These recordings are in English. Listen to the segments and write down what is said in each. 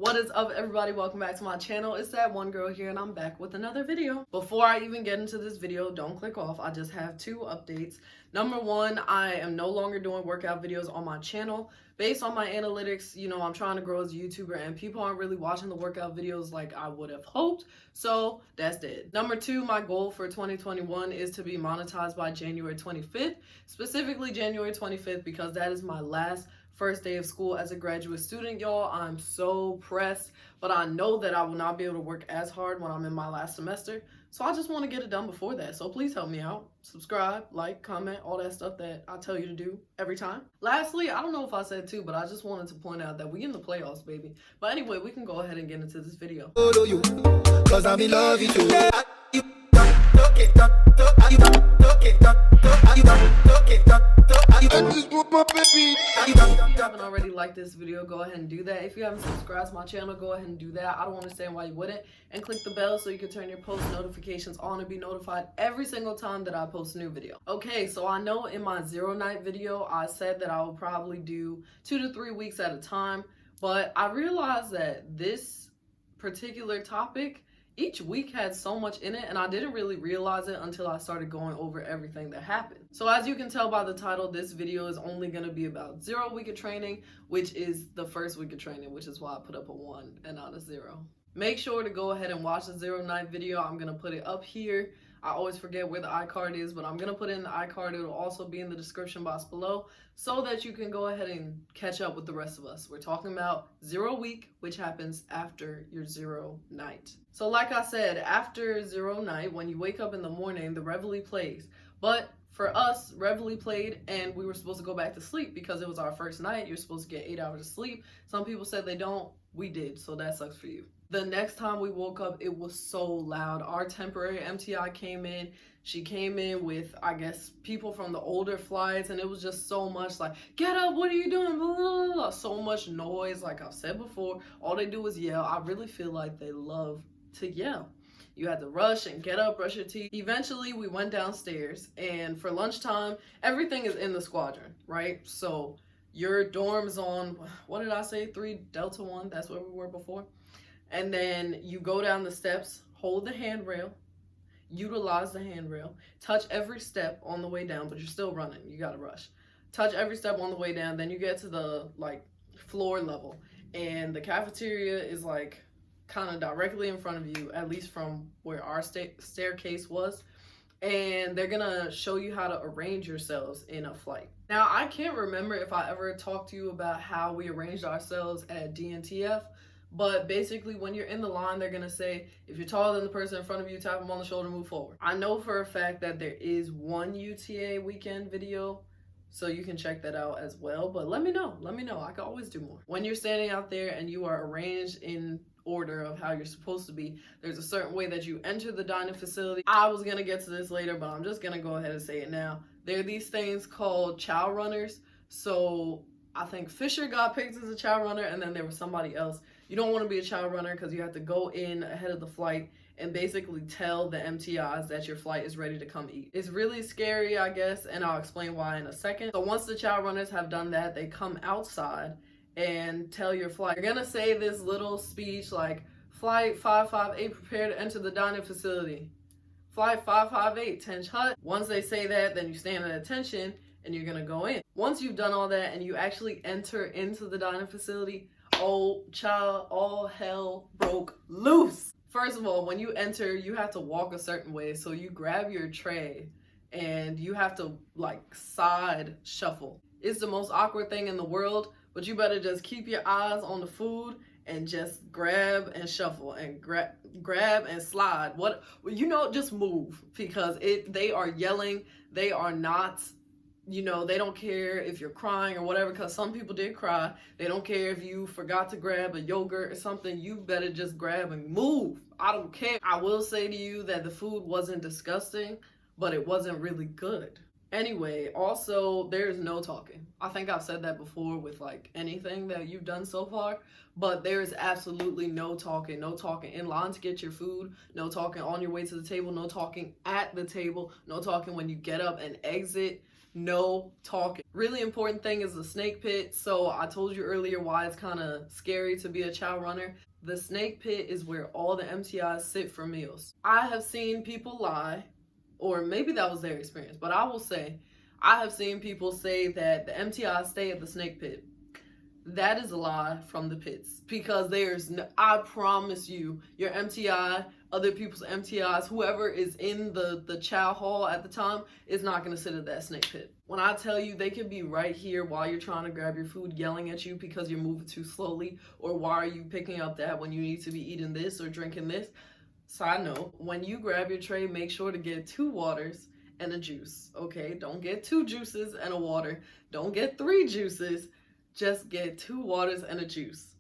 What is up, everybody? Welcome back to my channel. It's that one girl here, and I'm back with another video. Before I even get into this video, don't click off. I just have two updates. Number one, I am no longer doing workout videos on my channel. Based on my analytics, I'm trying to grow as a YouTuber, and people aren't really watching the workout videos like I would have hoped. So that's dead. Number two, my goal for 2021 is to be monetized by January 25th, specifically January 25th, because that is my last first day of school as a graduate student, y'all. I'm so pressed, but I know that I will not be able to work as hard when I'm in my last semester. So I just want to get it done before that. So please help me out. Subscribe, like, comment, all that stuff that I tell you to do every time. Lastly, I don't know if I said too, but I just wanted to point out that we in the playoffs, baby. But anyway, we can go ahead and get into this video. Cause I'm in love with you. If you haven't already liked this video, go ahead and do that. If you haven't subscribed to my channel, go ahead and do that. I don't understand why you wouldn't. And click the bell so you can turn your post notifications on and be notified every single time that I post a new video. Okay, so I know in my zero night video, I said that I will probably do 2 to 3 weeks at a time, but I realized that this particular topic, each week had so much in it, and I didn't really realize it until I started going over everything that happened. So as you can tell by the title, this video is only going to be about 0 week of training, which is the first week of training, which is why I put up a 1 and not a 0. Make sure to go ahead and watch the zero night video. I'm going to put it up here. I always forget where the iCard is, but I'm going to put it in the iCard. It'll also be in the description box below so that you can go ahead and catch up with the rest of us. We're talking about 0 week, which happens after your 0 night. So like I said, after 0 night, when you wake up in the morning, the Reveille plays. But for us, Reveille played and we were supposed to go back to sleep because it was our first night. You're supposed to get 8 hours of sleep. Some people said they don't. We did, so that sucks for you. The next time we woke up, it was so loud. Our temporary MTI came in. She came in with, I guess, people from the older flights, and it was just so much like, get up, what are you doing? Blah, blah, blah. So much noise. Like I've said before, all they do is yell. I really feel like they love to yell. You had to rush and get up, brush your teeth. Eventually, we went downstairs, and for lunchtime, everything is in the squadron, right? So your dorm's on, what did I say, 3 Delta 1? That's where we were before. And then you go down the steps, hold the handrail, utilize the handrail, touch every step on the way down, but you're still running. You got to rush. Touch every step on the way down. Then you get to the floor level, and the cafeteria is kind of directly in front of you, at least from where our staircase was. And they're gonna show you how to arrange yourselves in a flight. Now, I can't remember if I ever talked to you about how we arranged ourselves at DNTF. But basically, when you're in the line, they're going to say, if you're taller than the person in front of you, tap them on the shoulder, move forward. I know for a fact that there is one UTA weekend video, so you can check that out as well. But let me know. I can always do more. When you're standing out there and you are arranged in order of how you're supposed to be, there's a certain way that you enter the dining facility. I was going to get to this later, but I'm just going to go ahead and say it now. There are these things called chow runners. So I think Fisher got picked as a chow runner, and then there was somebody else. You don't want to be a chow runner because you have to go in ahead of the flight and basically tell the MTIs that your flight is ready to come eat. It's really scary, I guess, and I'll explain why in a second. So once the chow runners have done that, they come outside and tell your flight. You're going to say this little speech like, Flight 558, prepare to enter the dining facility. Flight 558, Tench Hut. Once they say that, then you stand at attention and you're going to go in. Once you've done all that and you actually enter into the dining facility, oh child, all hell broke loose. First of all, when you enter, you have to walk a certain way. So you grab your tray and you have to side shuffle. It's the most awkward thing in the world, but you better just keep your eyes on the food and just grab and shuffle and grab and slide. Just move, because they are yelling. They are not, they don't care if you're crying or whatever, because some people did cry. They don't care if you forgot to grab a yogurt or something. You better just grab and move. I don't care. I will say to you that the food wasn't disgusting, but it wasn't really good. Anyway, also, there's no talking. I think I've said that before with anything that you've done so far, but there's absolutely no talking. No talking in line to get your food, no talking on your way to the table, no talking at the table, no talking when you get up and exit. no talking. Really important thing is the snake pit. So I told you earlier why it's kind of scary to be a chow runner. The snake pit is where all the MTIs sit for meals. I have seen people lie, or maybe that was their experience, but I will say I have seen people say that the MTIs stay at the snake pit. That is a lie from the pits, because there's no, I promise you, your MTI, other people's MTIs, whoever is in the chow hall at the time is not going to sit at that snake pit. When I tell you, they could be right here while you're trying to grab your food, yelling at you because you're moving too slowly, or why are you picking up that when you need to be eating this or drinking this. Side note, when you grab your tray, make sure to get 2 waters and a juice, okay? Don't get 2 juices and a water. Don't get 3 juices. Just get 2 waters and a juice.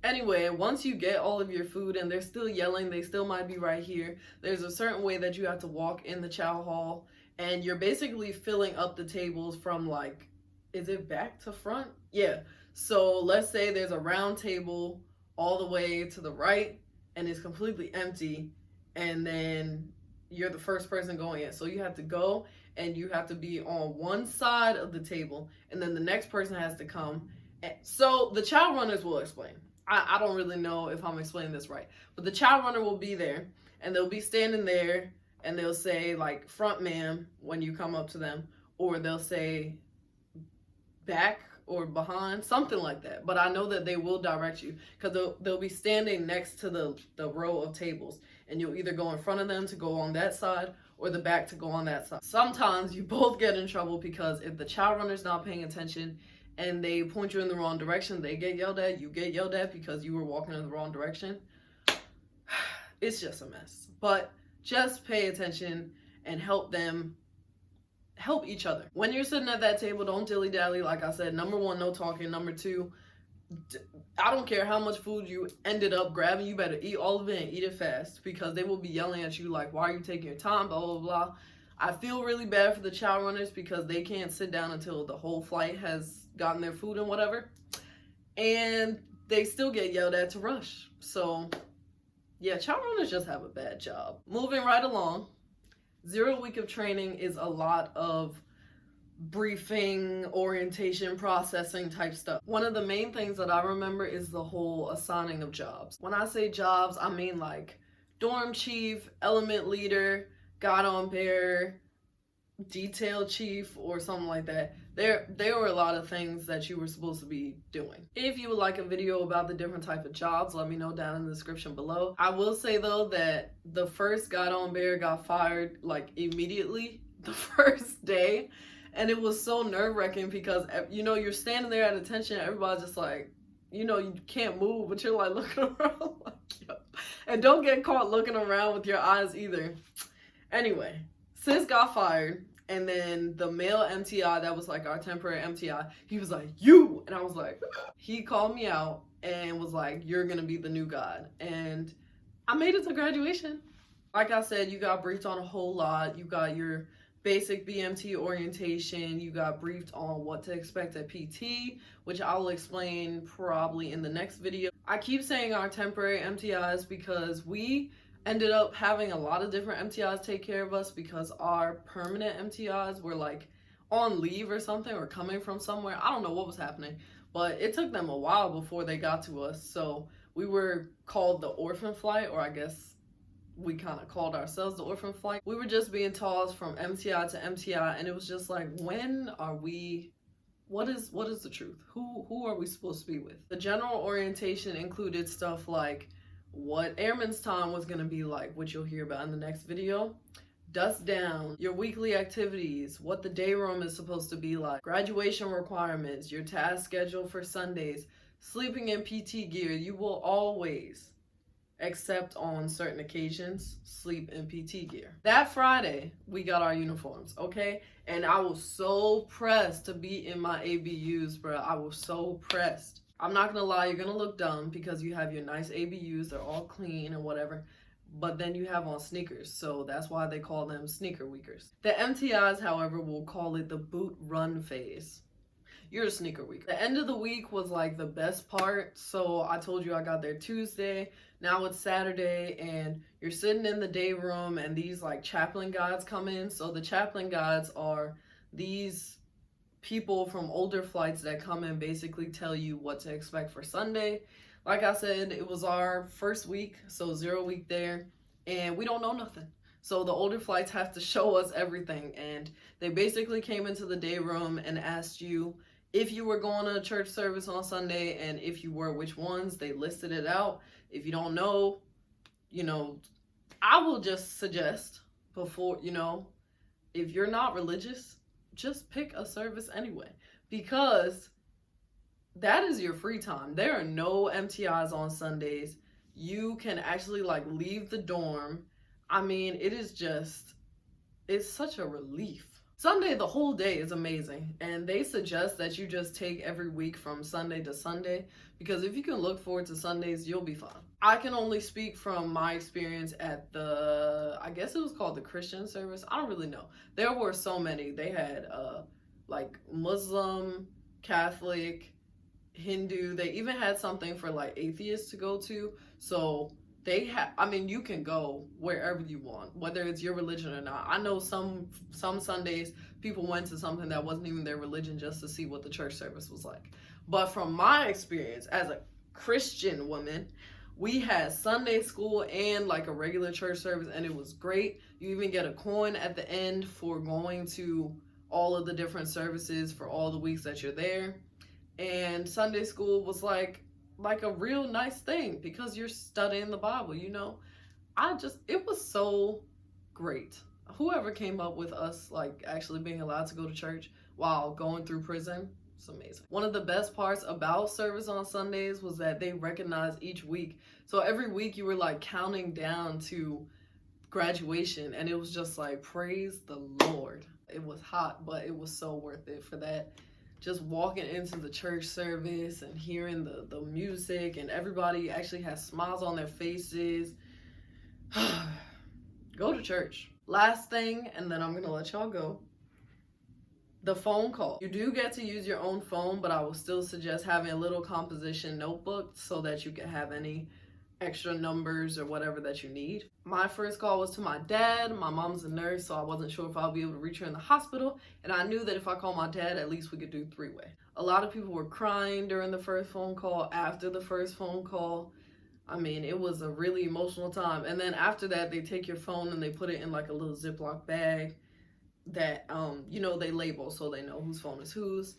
Anyway, once you get all of your food and they're still yelling, they still might be right here, there's a certain way that you have to walk in the chow hall, and you're basically filling up the tables from, like, is it back to front? Yeah. So let's say there's a round table all the way to the right and it's completely empty, and then you're the first person going in. So you have to go and you have to be on one side of the table, and then the next person has to come. So the chow runners will explain. I don't really know if I'm explaining this right, but the chow runner will be there, and they'll be standing there, and they'll say, like, front ma'am when you come up to them, or they'll say back or behind, something like that. But I know that they will direct you, because they'll be standing next to the row of tables, and you'll either go in front of them to go on that side, or the back to go on that side. Sometimes you both get in trouble, because if the chow runner's not paying attention and they point you in the wrong direction, they get yelled at, you get yelled at because you were walking in the wrong direction. It's just a mess. But just pay attention and help them help each other. When you're sitting at that table, don't dilly-dally. Like I said, number 1, no talking. Number 2, I don't care how much food you ended up grabbing, you better eat all of it and eat it fast, because they will be yelling at you like, why are you taking your time, blah, blah, blah. I feel really bad for the chow runners, because they can't sit down until the whole flight has gotten their food and whatever, and they still get yelled at to rush. So yeah, chow runners just have a bad job. Moving right along, 0 week of training is a lot of briefing, orientation, processing type stuff. One of the main things that I remember is the whole assigning of jobs. When I say jobs, I mean like dorm chief, element leader, guide on bear, detail chief, or something like that. There were a lot of things that you were supposed to be doing. If you would like a video about the different type of jobs, let me know down in the description below. I will say though that the first guide on bear got fired like immediately the first day, and it was so nerve-wracking, because you know, you're standing there at attention, everybody's just like, you know, you can't move, but you're like looking around like, yo. And don't get caught looking around with your eyes either. Anyway, sis got fired, and then the male MTI that was like our temporary MTI, he was like, you, and I was like, he called me out and was like, you're gonna be the new guide. And I made it to graduation. Like I said, you got briefed on a whole lot. You got your basic BMT orientation, you got briefed on what to expect at PT, which I will explain probably in the next video. I keep saying our temporary MTIs because we ended up having a lot of different MTIs take care of us, because our permanent MTIs were like on leave or something, or coming from somewhere. I don't know what was happening, but it took them a while before they got to us. So we were called the orphan flight, or I guess we kind of called ourselves the orphan flight. We were just being tossed from MTI to MTI, and it was just like, when are we, what is the truth? Who are we supposed to be with? The general orientation included stuff like what airman's time was going to be like, which you'll hear about in the next video, dust down, your weekly activities, what the day room is supposed to be like, graduation requirements, your task schedule for Sundays, sleeping in PT gear. You will always, except on certain occasions, sleep in PT gear. That Friday, we got our uniforms, okay? And I was so pressed to be in my ABUs, bro. I was so pressed. I'm not gonna lie, you're gonna look dumb because you have your nice ABUs, they're all clean and whatever, but then you have on sneakers, so that's why they call them sneaker weekers. The MTIs, however, will call it the boot run phase. you're a sneaker week. The end of the week was like the best part. So I told you I got there Tuesday. Now it's Saturday and you're sitting in the day room and these like chaplain guides come in. So the chaplain guides are these people from older flights that come and basically tell you what to expect for Sunday. Like I said, it was our first week, so 0 week there, and we don't know nothing. So the older flights have to show us everything, and they basically came into the day room and asked you if you were going to a church service on Sunday, and if you were, which ones. They listed it out. If you don't know, I will just suggest before, if you're not religious, just pick a service anyway, because that is your free time. There are no MTIs on Sundays. You can actually like leave the dorm. I mean, it's such a relief. Sunday, the whole day is amazing. And they suggest that you just take every week from Sunday to Sunday, because if you can look forward to Sundays, you'll be fine. I can only speak from my experience at I guess it was called the Christian service. I don't really know. There were so many. They had like Muslim, Catholic, Hindu. They even had something for like atheists to go to. So you can go wherever you want, whether it's your religion or not. I know some Sundays people went to something that wasn't even their religion just to see what the church service was like. But from my experience as a Christian woman, we had Sunday school and like a regular church service, and it was great. You even get a coin at the end for going to all of the different services for all the weeks that you're there. And Sunday school was like a real nice thing because you're studying the Bible, it was so great. Whoever came up with us like actually being allowed to go to church while going through prison, it's amazing. One of the best parts about service on Sundays was that they recognized each week. So every week you were like counting down to graduation, and it was just like, praise the Lord. It was hot, but it was so worth it for that. Just walking into the church service and hearing the music, and everybody actually has smiles on their faces. Go to church. Last thing, and then I'm gonna let y'all go. The phone call. You do get to use your own phone, but I will still suggest having a little composition notebook so that you can have any extra numbers or whatever that you need. My first call was to my dad. My mom's a nurse, so I wasn't sure if I'll be able to reach her in the hospital, and I knew that if I called my dad, at least we could do three-way. A lot of people were crying during the first phone call, after the first phone call. I mean, it was a really emotional time. And then after that, they take your phone and they put it in like a little Ziploc bag that they label so they know whose phone is whose.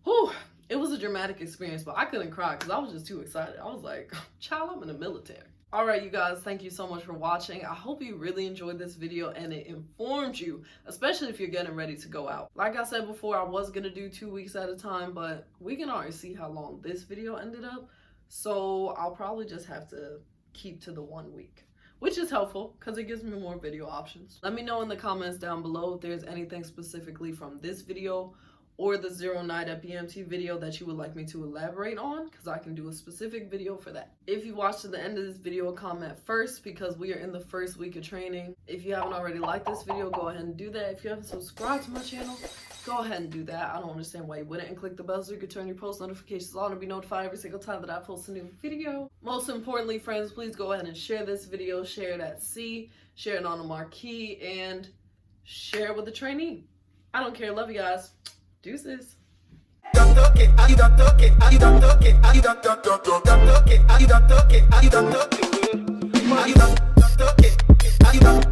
Whew. It was a dramatic experience, but I couldn't cry because I was just too excited. I was like, child, I'm in the military. All right, you guys, thank you so much for watching. I hope you really enjoyed this video and it informed you, especially if you're getting ready to go out. Like I said before, I was going to do 2 weeks at a time, but we can already see how long this video ended up. So I'll probably just have to keep to the 1 week, which is helpful because it gives me more video options. Let me know in the comments down below if there's anything specifically from this video or the 0 night at BMT video that you would like me to elaborate on, because I can do a specific video for that. If you watched to the end of this video, comment first because we are in the first week of training. If you haven't already liked this video, go ahead and do that. If you haven't subscribed to my channel, go ahead and do that. I don't understand why you wouldn't, and click the bell so you can turn your post notifications on to be notified every single time that I post a new video. Most importantly, friends, please go ahead and share this video, share it at sea, share it on a marquee, and share it with a trainee. I don't care. Love you guys. Deuces. Don't talk it, you don't talk it, you don't talk it, you don't talk it, you don't talk it, you don't talk it, you don't talk it, you don't talk it, you don't